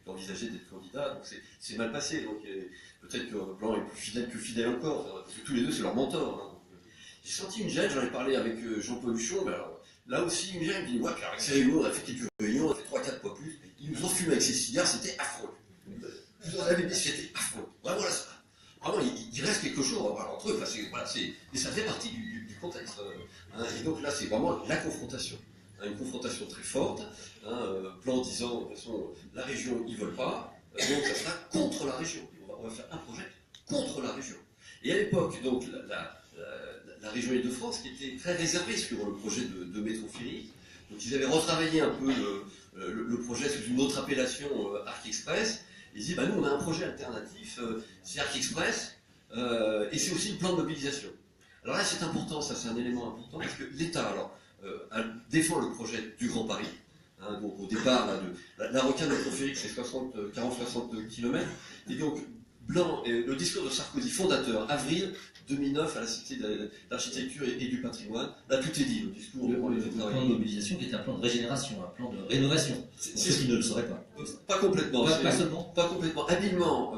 envisageait d'être candidat, donc c'est mal passé. Donc peut-être que Blanc est plus fidèle encore, parce que tous les deux c'est leur mentor. Hein. J'ai senti une gêne, j'en ai parlé avec Jean-Paul Huchon, mais alors, là aussi une gêne, il me dit ouais, puis avec Cyril, on a fait quelques réunions, on a fait 3-4 fois plus, ils nous ont fumé avec ses cigares, c'était affreux. Je vous en avais dit, c'était affreux. Vraiment, là, vraiment, il reste quelque chose entre eux, et ça fait partie du contexte. Hein, et donc là, c'est vraiment la confrontation. Hein, une confrontation très forte, Blanc disant, de toute façon, la région, ils ne veulent pas, donc ça sera contre la région. On va faire un projet contre la région. Et à l'époque, donc, la région Île-de-France, qui était très réservée sur le projet de métro ferry, donc ils avaient retravaillé un peu le projet sous une autre appellation, Arc Express. Ils disent, nous on a un projet alternatif, c'est Arc Express, et c'est aussi le plan de mobilisation. Alors là c'est important, ça c'est un élément important, parce que l'État défend le projet du Grand Paris. Hein, donc au départ, la rocade métrophérique c'est 40-60 km, et donc Blanc, le discours de Sarkozy, fondateur, avril 2009 à la Cité de l'Architecture et du Patrimoine, là tout est dit, le discours. Le plan de mobilisation qui était un plan de régénération, un plan de rénovation. C'est ce qui ne le serait pas. Pas complètement. Pas seulement. Pas complètement. Habilement,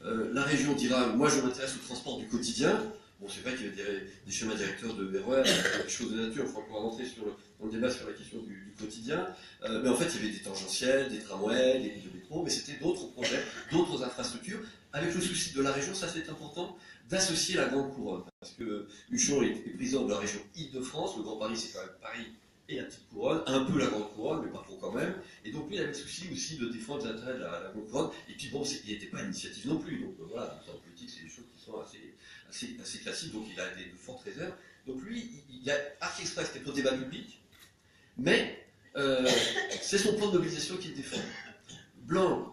la région dira, moi je m'intéresse au transport du quotidien. Bon, c'est vrai qu'il y avait des schémas directeurs de RER, des choses de nature, on pourra rentrer dans le débat sur la question du quotidien. Mais en fait, il y avait des tangentiels, des tramways, des lignes de métro, mais c'était d'autres projets, d'autres infrastructures, avec le souci de la région, ça c'est important, d'associer la Grande Couronne. Parce que Huchon est président de la région Île-de-France, le Grand Paris c'est quand même Paris et la Petite Couronne, un peu la Grande Couronne, mais pas trop quand même. Et donc lui, il avait le souci aussi de défendre les intérêts de la Grande Couronne. Et puis bon, il n'était pas initiative non plus. Donc voilà, en politique, c'est des choses qui sont assez classiques, donc il a de fortes réserves. Donc lui, il y a Arc Express qui est au débat public, mais c'est son plan de mobilisation qu'il défend. Blanc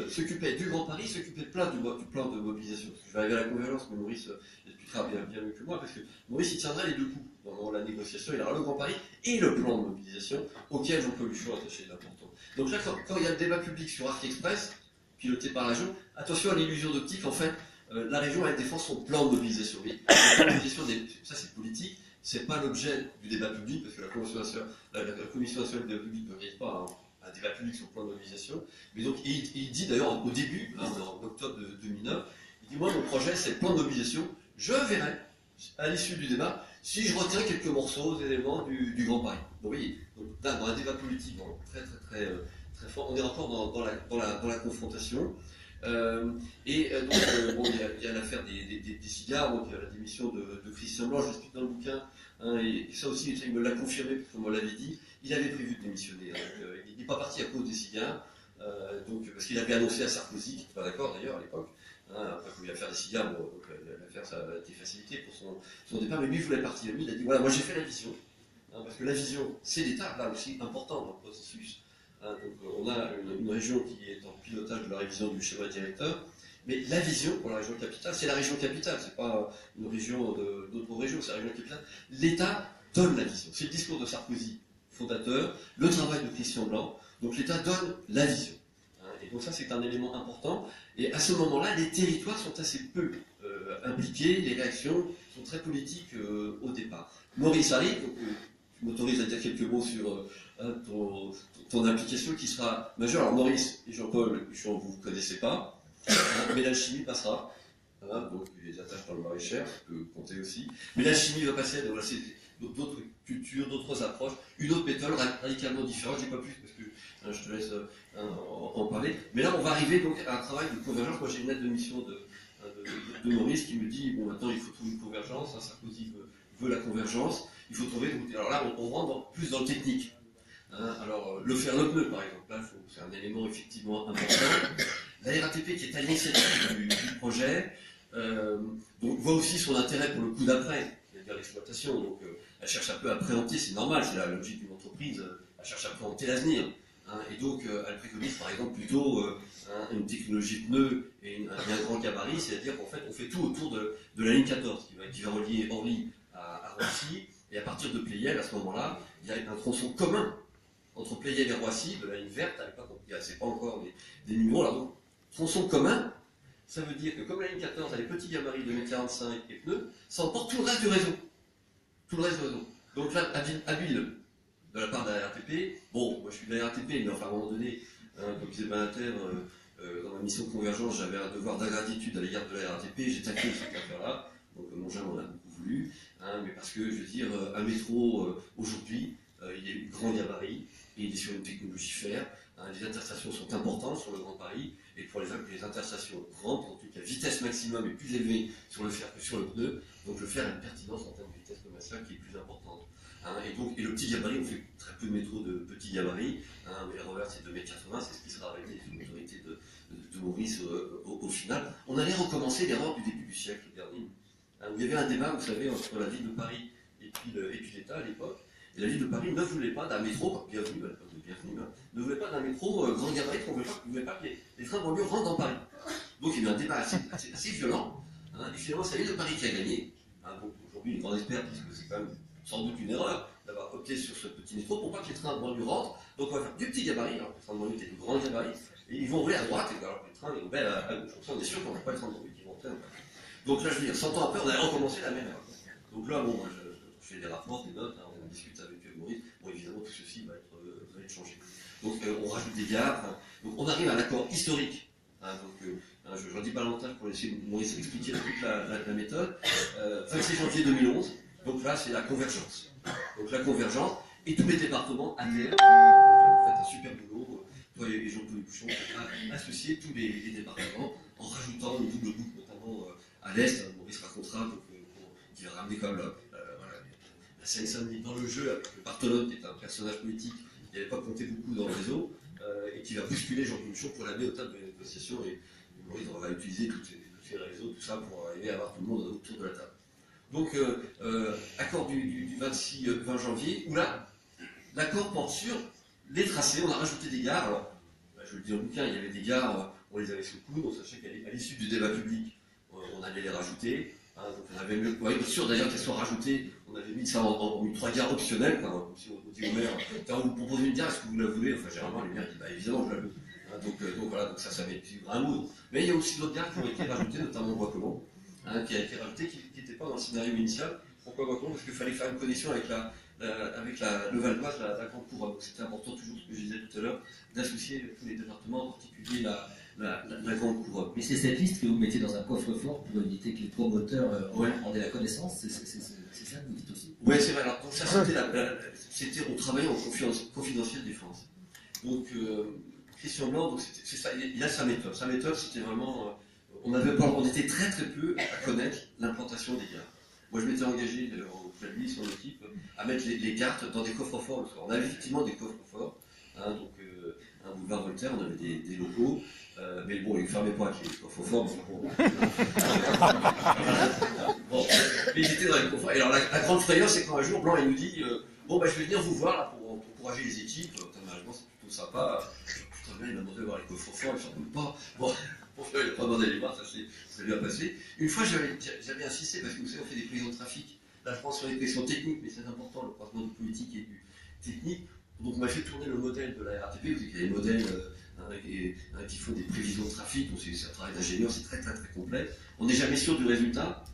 s'occupait du Grand Paris, s'occupait du plan de mobilisation. Je vais arriver à la convergence, mais Maurice expliquera bien mieux que moi, parce que Maurice, il tiendra les deux coups dans la négociation. Il aura le Grand Paris et le plan de mobilisation, auquel Jean-Paul Huchon a attaché d'important. Donc là, quand il y a le débat public sur Arc Express, piloté par la région, attention à l'illusion d'optique, en fait, la région, elle défend son plan de mobilisation. Oui, ça c'est politique, c'est pas l'objet du débat public, parce que la Commission nationale du débat public ne réalise pas un débat public sur le plan de mobilisation. Mais donc, il dit d'ailleurs au début, en octobre 2009, il dit, moi mon projet c'est le plan de mobilisation, je verrai, à l'issue du débat, si je retiens quelques morceaux, éléments du Grand Paris. Donc oui, là, dans un débat politique très fort, on est encore dans la confrontation. Donc, il y a l'affaire des cigares, donc il y a la démission de Christian Blanc, je l'explique dans le bouquin, et ça aussi, il me l'a confirmé, parce qu'on me l'avait dit, il avait prévu de démissionner, il n'est pas parti à cause des cigares, parce qu'il avait annoncé à Sarkozy, qui n'était pas d'accord d'ailleurs à l'époque, après qu'il voulait faire des cigares, l'affaire ça a été facilité pour son départ, mais lui il voulait partir, lui il a dit, voilà, moi j'ai fait la vision, parce que la vision, c'est l'État, là aussi, important dans le processus. Donc on a une région qui est en pilotage de la révision du schéma directeur, mais la vision pour la région capitale, c'est la région capitale, c'est pas une région d'autres régions, c'est la région capitale. L'État donne la vision. C'est le discours de Sarkozy, fondateur, le travail de Christian Blanc, donc l'État donne la vision. Et donc ça c'est un élément important, et à ce moment-là, les territoires sont assez peu impliqués, les réactions sont très politiques au départ. Maurice arrive, donc tu m'autorises à dire quelques mots sur ton implication qui sera majeure. Alors Maurice et Jean-Paul, vous ne connaissez pas, mais l'alchimie passera. Donc les attaches par le maraîcher, ça peut compter aussi. Mais l'alchimie va passer à d'autres cultures, d'autres approches, une autre méthode radicalement différente. Je ne dis pas plus parce que je te laisse en parler. Mais là, on va arriver donc à un travail de convergence. Moi, j'ai une lettre de mission de Maurice qui me dit, bon, maintenant, il faut trouver une convergence. Sarkozy veut la convergence. Il faut trouver. Alors là, on rentre plus dans le technique. Alors, le faire le pneu, par exemple, là, c'est un élément effectivement important. La RATP, qui est à l'initiative du projet, donc, voit aussi son intérêt pour le coup d'après, c'est-à-dire l'exploitation. Donc, elle cherche un peu à préempter, c'est normal, c'est la logique d'une entreprise, elle cherche à préempter l'avenir. Et donc, elle préconise, par exemple, plutôt une technologie pneu et un grand gabarit, c'est-à-dire qu'en fait, on fait tout autour de la ligne 14, qui va relier Henry à Roissy. Et à partir de Pleyel, à ce moment-là, il y a un tronçon commun entre Pleyel et Roissy, de la ligne verte, à l'époque, c'est pas encore des numéros. Alors donc, tronçon commun, ça veut dire que comme la ligne 14 a les petits gabarits de 1,45 m et pneus, ça emporte tout le reste du réseau. Tout le reste du réseau. Donc là, habile de la part de la RATP, bon, moi je suis de la RATP, mais enfin à un moment donné, Comme disait Banater, dans ma mission de convergence, j'avais un devoir d'ingratitude à l'égard de la RATP, j'ai taclé cette affaire-là, donc mon jeune en a beaucoup voulu, mais parce que, je veux dire, un métro, aujourd'hui, il est grand gabarit, et il est sur une technologie fer, les interstations sont importantes sur le Grand Paris, et pour les interstations grandes, en tout cas, vitesse maximum est plus élevée sur le fer que sur le pneu, donc le fer a une pertinence en termes de vitesse commerciale qui est plus importante. Et le petit gabarit, on fait très peu de métro de petit gabarit, mais la RER c'est 2,80 m, c'est ce qui sera arrêté sous l'autorité de Maurice au final. On allait recommencer l'erreur du début du siècle dernier, où il y avait un débat, vous savez, entre la ville de Paris et puis l'État à l'époque. Et la ville de Paris ne voulait pas d'un métro, bienvenue, ne voulait pas d'un métro grand gabarit, on ne voulait pas que les trains banlieues rentrent dans Paris. Donc il y a eu un débat assez violent, et finalement c'est la ville de Paris qui a gagné. Donc aujourd'hui, les grands experts disent que c'est quand même sans doute une erreur d'avoir opté sur ce petit métro pour pas que les trains de banlieue rentrent. Donc on va faire du petit gabarit, alors que les trains de banlieue étaient de grand gabarit, et ils vont rouler à droite, alors que les trains vont à gauche. Donc ça, on est sûr qu'on n'a pas les trains de banlieue qui vont rentrer. Donc là, je veux dire, 100 ans après, on a recommencé la même erreur. Donc là, bon, moi, je fais des rapports, des notes, on discute avec Maurice. Bon, évidemment, tout ceci va être changé. Donc on rajoute des gares, donc on arrive à un accord historique. Je ne dis pas longtemps pour laisser Maurice expliquer toute la méthode. 26 janvier 2011, donc là c'est la convergence. Donc la convergence, et tous les départements adhèrent. Vous faites un super boulot, toi et Jean-Claude Bouchon, à associer tous les départements en rajoutant une double boucle, notamment à l'Est. Maurice racontera qui va ramener quand même la Seine-Saint-Denis dans le jeu avec le Barthelone, qui est un personnage politique qui n'avait pas compté beaucoup dans le réseau, et qui va bousculer Jean-Claude Bouchon pour l'amener au table de négociation. Et Maurice va utiliser tous ces réseaux, tout ça, pour arriver à avoir tout le monde autour de la table. Donc, accord du 20 janvier, où là, l'accord porte sur les tracés, on a rajouté des gares. Alors, je le dis dans le bouquin, il y avait des gares, on les avait sous le coude, on sachait qu'à l'issue du débat public, on allait les rajouter. Donc on avait mieux, bien sûr d'ailleurs qu'elles soient rajoutées, on avait mis ça en 3 gares optionnelles, comme si on dit au maire, on vous propose une gare, est-ce que vous la voulez? Enfin, généralement, les maires disent, bah évidemment, je la veux. Donc voilà, donc ça met un mood. Mais il y a aussi d'autres gares qui ont été rajoutées, notamment Bois-Comont, qui a été rajouté, qui n'était pas dans le scénario initial. Pourquoi Bois-Comont? Parce qu'il fallait faire une connexion avec le Val-d'Oise, la Grande Couronne. Donc c'était important, toujours ce que je disais tout à l'heure, d'associer tous les départements, en particulier la Grande Couronne. Mais c'est cette liste que vous mettez dans un coffre-fort pour éviter que les promoteurs en aient la connaissance, c'est ça que vous dites aussi? Oui, c'est vrai. Alors, donc ça, c'était on travaillait en confidentielle défense. Donc, Christian Blanc, c'est ça, il a sa méthode. Sa méthode, c'était vraiment... on était très très peu à connaître l'implantation des gares. Moi, je m'étais engagé, auprès de lui, son équipe, à mettre les cartes dans des coffres-forts le soir. On avait effectivement des coffres-forts. Donc, un boulevard Voltaire, on avait des locaux. Mais bon, ils ne fermaient pas avec les coffres-forts. Bon, mais ils étaient dans les coffres. Et alors, la grande frayeur, c'est quand un jour, Blanc, il nous dit bon, bah, je vais venir vous voir là, pour encourager les équipes. Malheureusement, c'est plutôt sympa. Putain, bien, il m'a demandé de voir les coffres-forts, il ne s'en doute pas. Bon, il n'a pas demandé les voir, ça s'est bien passé. Une fois, j'avais insisté, parce que vous savez, on fait des prévisions de trafic. Là, je pense sur les questions techniques, mais c'est important, le croisement du politique et du technique. Donc, on m'a fait tourner le modèle de la RATP. Vous savez qu'il y a des modèles qui font des prévisions de trafic. C'est un travail d'ingénieur, c'est très, très, très complexe. On n'est jamais sûr du résultat.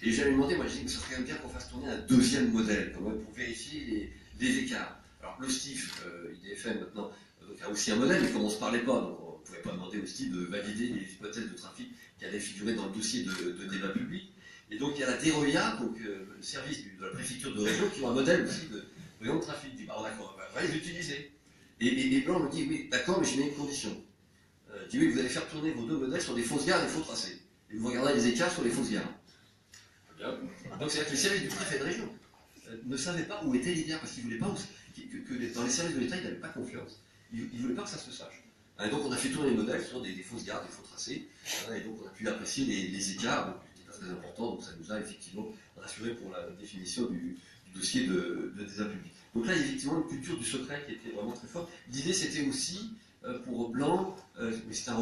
Et j'avais demandé, moi, je dis que ça serait bien qu'on fasse tourner un deuxième modèle, quand même, pour vérifier les écarts. Alors, le STIF, IDFM, maintenant, a aussi un modèle, mais comme on ne se parlait pas, donc on ne pouvait pas demander au STIF de valider les hypothèses de trafic qui allaient figurer dans le dossier de débat public. Et donc, il y a la DEROIA, donc le service de la préfecture de région, qui ont un modèle aussi de prévision de trafic. Il dit, bah, d'accord, on va les utiliser. Et Blanc me dit, oui, d'accord, mais je mets une condition. Il dit, oui, vous allez faire tourner vos deux modèles sur des fausses gares et des faux tracés. Et vous regarderez les écarts sur les fausses gares. Donc c'est-à-dire que les services du préfet de région ne savaient pas où étaient les gares, parce qu'ils ne voulaient pas que dans les services de l'État, ils n'avaient pas confiance. Ils ne voulaient pas que ça se sache. Et donc on a fait tourner les modèles sur des fausses gares, des faux tracés, et donc on a pu apprécier les écarts, qui n'étaient pas très importants, donc ça nous a effectivement rassuré pour la définition du dossier de débat public. Donc là, il y a effectivement une culture du secret qui était vraiment très forte. L'idée, c'était aussi, pour Blanc, mais c'était un